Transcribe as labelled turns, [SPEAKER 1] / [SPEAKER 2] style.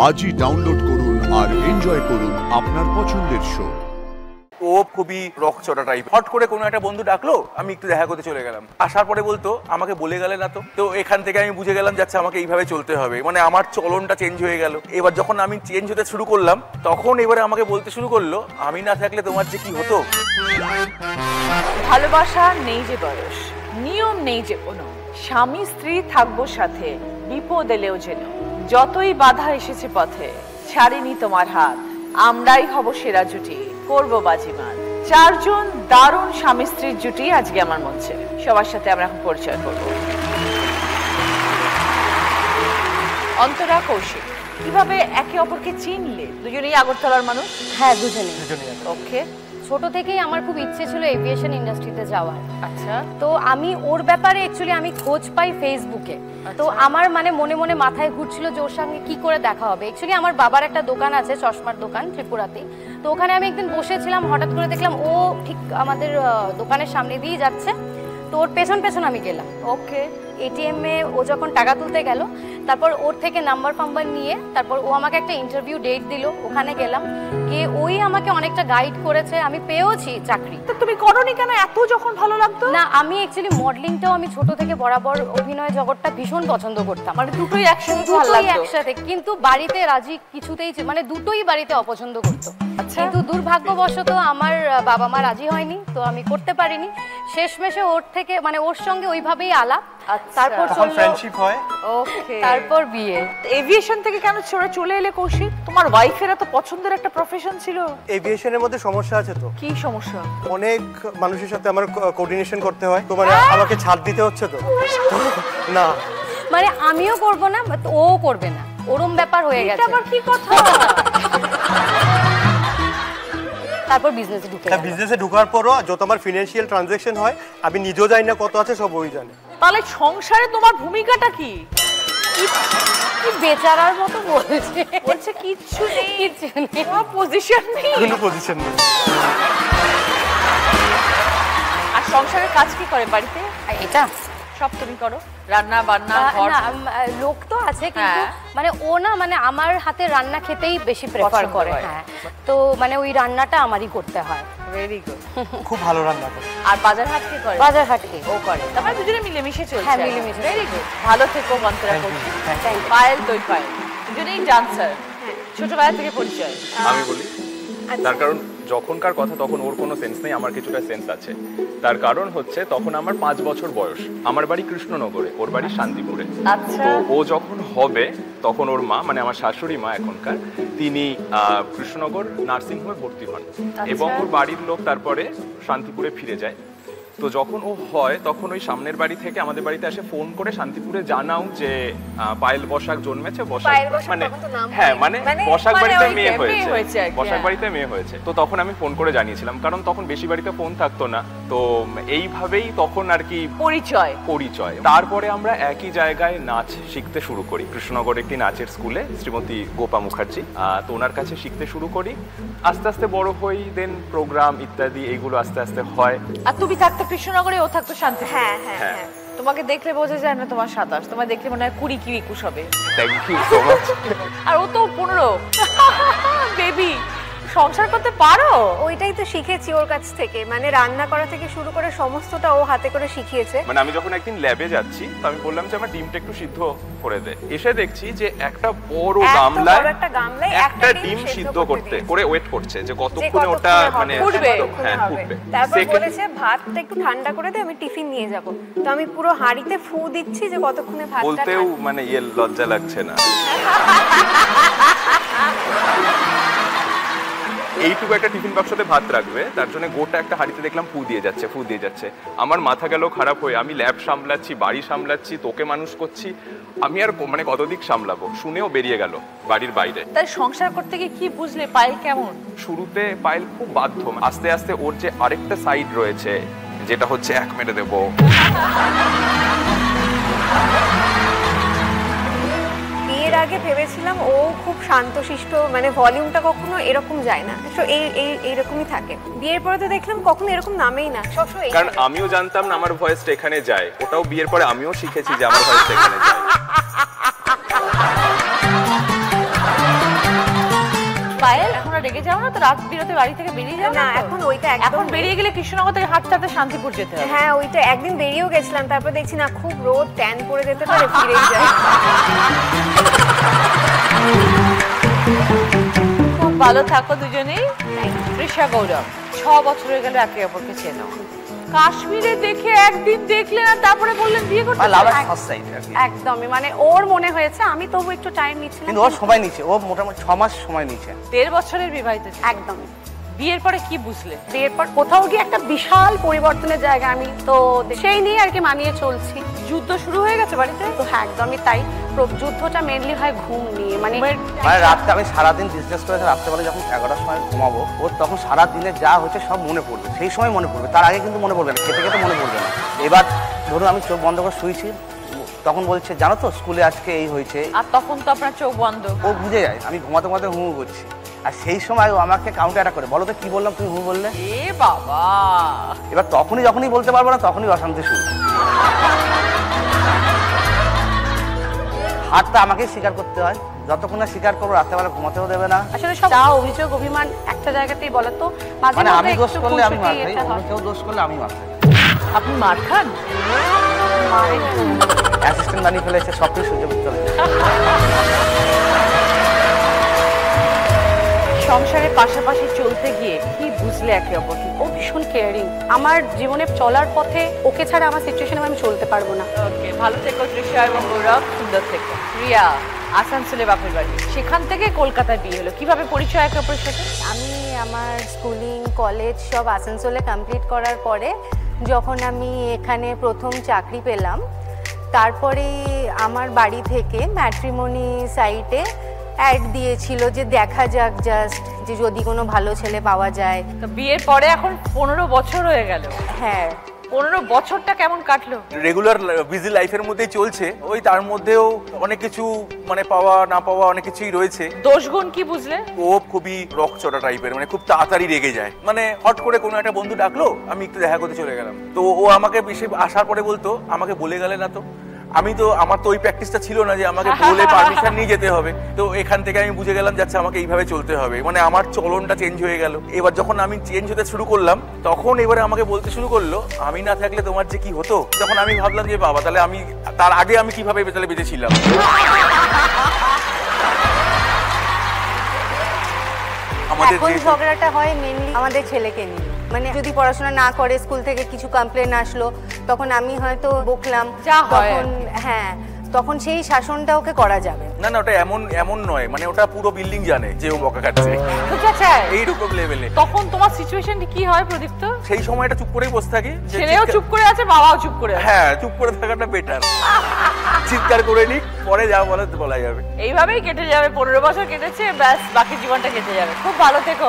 [SPEAKER 1] আজই ডাউনলোড করুন আর এনজয় করুন আপনার পছন্দের শো।
[SPEAKER 2] ও খুবই রকচটা টাইপ। হট করে কোনো একটা বন্ধু ডাকলো, আমি একটু দেখা করতে চলে গেলাম। আসার পরে বলতো আমাকে বলে গেলে না তো। তো এখান থেকে আমি বুঝে গেলাম যাচ্ছে আমাকে এইভাবে চলতে হবে, মানে আমার চলনটা চেঞ্জ হয়ে গেল। এবার যখন আমি চেঞ্জ হতে শুরু করলাম তখন এবারে আমাকে বলতে শুরু করলো, আমি না থাকলে তোমার যে কি হতো।
[SPEAKER 3] ভালোবাসা নেই যে বয়স, নিয়ম নেই যে কোনো, স্বামী স্ত্রী থাকবো সাথে, বিপদ এলেও যেন। যতই বাধা এসেছে পথে, ছাড়িনি তোমার হাত, আমরাই হব সেরা জুটি, করবো বাজিমাত। চারজন দারুণ স্বামী স্ত্রীর জুটি আজকে আমার মঞ্চে। সবার সাথে আমরা এখন পরিচয় করব। অন্তরা, কৌশিক, কিভাবে একে অপরকে চিনলে? দুজনেই আগরতলার মানুষ?
[SPEAKER 4] হ্যাঁ, দুজনেই।
[SPEAKER 3] ওকে।
[SPEAKER 4] ছোট থেকেই আমার খুব ইচ্ছে ছিল এভিয়েশন ইন্ডাস্ট্রিতে যাওয়ার।
[SPEAKER 3] আচ্ছা।
[SPEAKER 4] তো আমি ওর ব্যাপারে অ্যাকচুয়ালি আমি খোঁজ পাই ফেসবুকে। তো আমার মানে মনে মনে মাথায় ঘুরছিল যে ওর সঙ্গে কি করে দেখা হবে। অ্যাকচুয়ালি আমার বাবার একটা দোকান আছে, চশমার দোকান ত্রিপুরাতে। তো ওখানে আমি একদিন বসেছিলাম, হঠাৎ করে দেখলাম ও ঠিক আমাদের দোকানের সামনে দিয়ে যাচ্ছে। তো ওর পেছন পেছন আমি গেলাম।
[SPEAKER 3] ওকে।
[SPEAKER 4] এটিএম এ ও যখন টাকা তুলতে গেল, তারপর ওর থেকে নাম্বার নিয়ে তারপর ও আমাকে একটা ইন্টারভিউ ডেট দিল, ওখানে গেলাম, গিয়ে ওই আমাকে অনেকটা গাইড করেছে, আমি পেয়েওছি চাকরি।
[SPEAKER 3] তো তুমি করোনি কেন? এত যখন ভালো লাগতো।
[SPEAKER 4] না, আমি অ্যাকচুয়ালি মডেলিংটাও আমি ছোট থেকে বরাবর অভিনয় জগৎটা ভীষণ পছন্দ করতাম।
[SPEAKER 3] মানে দুটোই একসাথে ভালো লাগতো?
[SPEAKER 4] একসাথে, কিন্তু বাড়িতে রাজি কিছুতেই মানে দুটোই বাড়িতে অপছন্দ করতো। কিন্তু দুর্ভাগ্যবশত আমার বাবা মা রাজি হয়নি, তো আমি করতে পারিনি। শেষমেশে ওর থেকে মানে ওর সঙ্গে ওইভাবেই আলাপ, তারপর
[SPEAKER 2] ফ্রেন্ডশিপ হয়।
[SPEAKER 3] ওকে।
[SPEAKER 4] তারপর বিয়ে।
[SPEAKER 3] এভিয়েশন থেকে কেন চলে এলে কৌশিক? তোমার ওয়াইফের এত পছন্দের একটা প্রফেশন ছিল।
[SPEAKER 5] এভিয়েশনের মধ্যে সমস্যা আছে তো।
[SPEAKER 3] কি সমস্যা?
[SPEAKER 5] অনেক মানুষের সাথে আমার কোঅর্ডিনেশন করতে হয়, তো মানে আমাকে ছাড় দিতে হচ্ছে তো। না
[SPEAKER 4] মানে আমিও করব না, ও করবে না, ওরম ব্যাপার হয়ে গেছে।
[SPEAKER 3] এটা আবার কি কথা?
[SPEAKER 4] তারপর বিজনেসে ঢুকে গেলাম।
[SPEAKER 5] বিজনেসে ঢোকার পরও যত আমার ফিনান্সিয়াল ট্রানজাকশন হয় আমি নিজেও জানি না কত আছে, সব ওই জানে।
[SPEAKER 3] তাহলে সংসারে তোমার ভূমিকাটা কি?
[SPEAKER 4] কি বেচারার মতো বলছে।
[SPEAKER 3] বলছে কিচ্ছু নেই,
[SPEAKER 4] কিচ্ছু নেই,
[SPEAKER 3] কোনো পজিশন নেই।
[SPEAKER 5] কোনো পজিশন নেই।
[SPEAKER 3] আর সংসারের কাজ কি করে বাড়িতে?
[SPEAKER 4] এটা
[SPEAKER 3] সব তুমি করো? রান্না বান্না ঘর?
[SPEAKER 4] না, লোক তো আছে, কিন্তু মানে ও না মানে আমার হাতে রান্না খেতেই বেশি প্রেফার করে। হ্যাঁ, তো মানে ওই রান্নাটা আমারই করতে হয়।
[SPEAKER 3] Very good.
[SPEAKER 5] খুব ভালো রান্না করে।
[SPEAKER 3] আর বাজার হাট কি করে?
[SPEAKER 4] বাজার হাট কি
[SPEAKER 3] ও করে। তারপরে দুজনে মিলেমিশে চলছে।
[SPEAKER 4] হ্যাঁ, মিলেমিশে।
[SPEAKER 3] Very good. ভালো থেকো অন্তরা, কৌশিক। পায়েল, তুই পায়েল, দুজনেই ডান্সার। ছোটবেলা থেকে পরিচয়।
[SPEAKER 2] আমি বলি, তার কারণ যখনকার কথা তখন ওর কোনো সেন্স নেই, আমার কিছুটা সেন্স আছে। তার কারণ হচ্ছে তখন আমার 5 বছর বয়স, আমার বাড়ি কৃষ্ণনগরে, ওর বাড়ি শান্তিপুরে।
[SPEAKER 3] আচ্ছা।
[SPEAKER 2] তো ও যখন হবে তখন ওর মা মানে আমার শাশুড়ি মা এখনকার, তিনি কৃষ্ণনগর নার্সিং হোমে ভর্তি হন এবং ওর বাড়ির লোক তারপরে শান্তিপুরে ফিরে যায়। তো যখন ও হয় তখন ওই সামনের বাড়ি থেকে আমাদের বাড়িতে এসে ফোন করে শান্তিপুরে জানাও যে পায়েল বসাক জন্মেছে। বসাক মানে হ্যাঁ মানে বসাক বাড়িতে মেয়ে হয়েছে, বসাক বাড়িতে মেয়ে হয়েছে। তো তখন আমি ফোন করে জানিয়েছিলাম, কারণ তখন বেশি বাড়িতে ফোন থাকতো না। তো এইভাবেই তখন আর কি পরিচয়। তারপরে আমরা একই জায়গায় নাচ শিখতে শুরু করি, কৃষ্ণনগর একটি নাচের স্কুলে, শ্রীমতী গোপা মুখার্জি। তো ওনার কাছে শিখতে শুরু করি, আস্তে আস্তে বড় হই, দেন প্রোগ্রাম ইত্যাদি এইগুলো আস্তে আস্তে হয়।
[SPEAKER 3] আর তুমি থাকতে কৃষ্ণনগরে, ও থাকতো শান্তি। হ্যাঁ হ্যাঁ হ্যাঁ। তোমাকে দেখলে বোঝা যায় না তোমার 27, তোমার দেখলে মনে হয় 20 কি 21 হবে।
[SPEAKER 2] Thank you so much.
[SPEAKER 3] আর ও তো 15। বেবি, সংসার করতে পারো?
[SPEAKER 6] ওইটাই তো শিখেছি ওর কাছ থেকে, মানে রান্না করা থেকে শুরু করে সমস্তটা ও হাতে করে শিখিয়েছে।
[SPEAKER 2] মানে আমি যখন একদিন ল্যাবে যাচ্ছি, তো আমি বললাম যে আমার ডিমটা একটু সিদ্ধ করে দে। এসে দেখছি যে একটা বড় গামলায় একটা ডিম সিদ্ধ করে ওয়েট করছে যে কতক্ষণে ওটা মানে
[SPEAKER 6] ফুটবে।
[SPEAKER 2] হ্যাঁ ফুটবে।
[SPEAKER 6] তারপর বলেছে ভাতটা একটু ঠান্ডা করে দে, আমি টিফিন নিয়ে যাব। তো আমি পুরো হাঁড়িতে ফু দিচ্ছি যে কতক্ষণে ভাতটা।
[SPEAKER 2] বলতেও মানে লজ্জা লাগছে না। এইটুকু একটা টিফিন বাক্সতে ভাত রাখবে, তার জন্য গোটা একটা হাঁড়িতে দেখলাম ফু দিয়ে যাচ্ছে। আমার মাথা গেল খারাপ হয়ে, আমি ল্যাব সামলাচ্ছি, বাড়ি সামলাচ্ছি, তোকে মানুষ করছি, আমি আর মানে কত দিক সামলাবো। শুনেও বেরিয়ে গেল বাড়ির বাইরে।
[SPEAKER 3] তাই সংসার করতে গিয়ে কি বুঝলে পায়েল কেমন?
[SPEAKER 2] শুরুতে পায়েল খুব বাধ্য, আস্তে আস্তে ওর যে আরেকটা সাইড রয়েছে যেটা হচ্ছে এক মেরে দেবো।
[SPEAKER 6] বিয়ের আগে ভেবেছিলাম ও খুব শান্তশিষ্ট, মানে ভলিউমটা কখনো এরকম যায় না, তো এইরকমই থাকে। বিয়ের পরে তো দেখলাম কখনো এরকম নামেই না, সবসময়।
[SPEAKER 2] কারণ আমিও জানতাম না আমার ভয়েসটা এখানে যায়, ওটাও বিয়ের পরে আমিও শিখেছি যে আমার ভয়েসটা এখানে যায়।
[SPEAKER 3] রেগে যাও না তো? রাত বিরতে বাড়ি থেকে বেরিয়ে যাও
[SPEAKER 6] না
[SPEAKER 3] না তো?
[SPEAKER 6] এখন ওইটা একদম
[SPEAKER 3] এখন বেরিয়ে গেলে কৃষ্ণনগর থেকে হাঁটতে হাঁটতে শান্তিপুর যেতে হবে।
[SPEAKER 6] হ্যাঁ ওইটা একদিন বেরিয়েও গেছিলাম, তারপর দেখছি না খুব রোদ, ট্যান পড়ে যেতে পারে, ফিরেই যায়।
[SPEAKER 3] খুব ভালো থাকো দুজনেই। তৃষা গৌরব 6 বছর হয়ে গেল একে অপরকে চেনো। কাশ্মীরে দেখে একদিন দেখলেন আর তারপরে বললেন বিয়ে করতে?
[SPEAKER 7] একদমই, মানে ওর মনে হয়েছে, আমি তবু একটু টাইম নিচ্ছিলাম,
[SPEAKER 8] কিন্তু ওর সময় নিচ্ছে, ও মোটামুটি 6 মাস সময় নিচ্ছে।
[SPEAKER 3] 1.5 বছরের বিবাহিত ছিল।
[SPEAKER 7] একদমই।
[SPEAKER 3] বিয়ের পরে কি বুঝলে?
[SPEAKER 7] বিয়ের পর কোথাও গিয়ে একটা বিশাল পরিবর্তনের জায়গা, আমি তো সেই নিয়ে আর কি মানিয়ে চলছি।
[SPEAKER 3] যুদ্ধ শুরু হয়ে গেছে বাড়িতে?
[SPEAKER 7] তো হ্যাঁ একদমই তাই। যুদ্ধটা মেনলি হয় ঘুম নিয়ে, মানে
[SPEAKER 8] মানে রাতে আমি সারাদিন বিজনেস করে রাত্রেবেলা যখন 11টার সময় ঘুমাবো, ওর তখন সারা দিনে যা হচ্ছে সব মনে পড়বে, সেই সময় মনে পড়বে, তার আগে কিন্তু মনে পড়বে না, খেতে খেতে মনে পড়বে না। এবার ধরুন আমি চোখ বন্ধ করে শুয়েছি, তখন বলছে জানো তো স্কুলে আজকে এই হয়েছে,
[SPEAKER 3] আর তখন তো আপনার চোখ বন্ধ।
[SPEAKER 8] ও বুঝে যায় আমি ঘুমাতে ঘুমাতে হু করছি, আর সেই সময় ও আমাকে কাউন্টার অ্যাটাক করে, বলো তো কি বললাম তুমি হু বললে।
[SPEAKER 3] এ বাবা!
[SPEAKER 8] এবার যখনই বলতে পারবো না তখনই অশান্তি শুরু। হাতটা আমাকেই স্বীকার করতে হয়, যতক্ষণ না স্বীকার করবো রাত্রেবেলা ঘুমাতেও দেবে না।
[SPEAKER 7] আসলে সব যা অভিযোগ অভিমান একটা জায়গাতেই বলে, তো মাঝে
[SPEAKER 8] মানে আমি
[SPEAKER 7] মধ্যে
[SPEAKER 8] দোষ
[SPEAKER 7] একটু
[SPEAKER 8] করলে আমি মার
[SPEAKER 7] খুঁতখুঁতি
[SPEAKER 8] খাই,
[SPEAKER 7] এটা
[SPEAKER 8] অন্য
[SPEAKER 7] হয়।
[SPEAKER 8] কেউ দোষ করলে আমি মার খাই।
[SPEAKER 3] আপনি মার খান?
[SPEAKER 8] অ্যাসিস্ট্যান্ট বানিয়ে ফেলেছে, সব কিছু সহ্য করতে হবে।
[SPEAKER 3] সংসারের পাশাপাশি চলতে গিয়ে কি বুঝলে একে অপরকে?
[SPEAKER 7] ও ভীষণ কেয়ারিং, আমার জীবনে চলার পথে ওকে ছাড়া আমার সিচুয়েশনে আমি চলতে পারবো না।
[SPEAKER 3] ওকে, ভালো থেকো তৃষা এবং গৌরব, সুন্দর থেকো। রিয়া আসানসোলে বাপের বাড়ি, সেখান থেকে কলকাতায় বিয়ে হলো, কিভাবে পরিচয় একে অপরের সাথে?
[SPEAKER 4] আমি আমার স্কুলিং কলেজ সব আসানসোলে কমপ্লিট করার পরে যখন আমি এখানে প্রথম চাকরি পেলাম, তারপরে আমার বাড়ি থেকে ম্যাট্রিমনি সাইটে অ্যাড দিয়েছিল যে দেখা যাক জাস্ট যে যদি কোনো ভালো ছেলে পাওয়া যায়।
[SPEAKER 3] তো বিয়ের পরে এখন 15 বছর হয়ে গেল।
[SPEAKER 4] হ্যাঁ,
[SPEAKER 3] 15 বছরটা কেমন কাটলো?
[SPEAKER 9] রেগুলার বিজি লাইফের মধ্যেই চলছে, ওই তার মধ্যেও অনেক কিছু মানে পাওয়া না পাওয়া অনেক কিছুই রয়েছে।
[SPEAKER 3] দোষগুণ কি বুঝলে?
[SPEAKER 9] ও খুবই রকচটা টাইপের, মানে খুব তাড়াতাড়ি রেগে যায়, মানে হট করে কোনো একটা বন্ধু ডাকলো, আমি একটু দেখা করতে চলে গেলাম, তো ও আমাকে বেশি আসার পরে বলতো আমাকে বলে গেলে না তো। আমি তো আমার তো ওই প্র্যাকটিসটা ছিল না যে আমাকে বলে পারমিশন নিয়ে যেতে হবে, তো এখান থেকে আমি বুঝে গেলাম যাচ্ছে আমাকে এইভাবে চলতে হবে, মানে আমার চলনটা চেঞ্জ হয়ে গেল। এবার যখন আমি চেঞ্জ হতে শুরু করলাম তখন এবারে আমাকে বলতে শুরু করলো আমি না থাকলে তোমার যে কি হতো। তখন আমি ভাবলাম যে বাবা তাহলে আমি তার আগে আমি কিভাবে তাহলে বেঁচেছিলাম।
[SPEAKER 4] এখন ঝগড়াটা হয় মেনলি আমাদের ছেলেকে নিয়ে, মানে যদি পড়াশোনা না করে স্কুল থেকে কিছু কমপ্লেন আসলো তখন আমি হয়তো বকলাম,
[SPEAKER 3] যা হয়
[SPEAKER 4] তখন হ্যাঁ তখন সেই শাসনটা ওকে করা যাবে
[SPEAKER 9] না না, ওটা এমন নয়, মানে ওটা পুরো বিল্ডিং জানে যে ও বকা খাচ্ছে এইরকম লেভেলে।
[SPEAKER 3] তখন তোমার সিচুয়েশন কি হয় প্রদীপ্ত?
[SPEAKER 9] সেই সময়টা চুপ করেই বসে থাকি, যে
[SPEAKER 3] ছেলেও চুপ করে আছে, বাবাও চুপ করে আছে।
[SPEAKER 9] হ্যাঁ, চুপ করে থাকাটা বেটার, চিৎকার করে নি, পরে যা বলা যাবে।
[SPEAKER 3] এইভাবেই কেটে যাবে, 15 বছর কেটেছে, ব্যাস বাকি জীবনটা কেটে যাবে। খুব ভালো থেকো।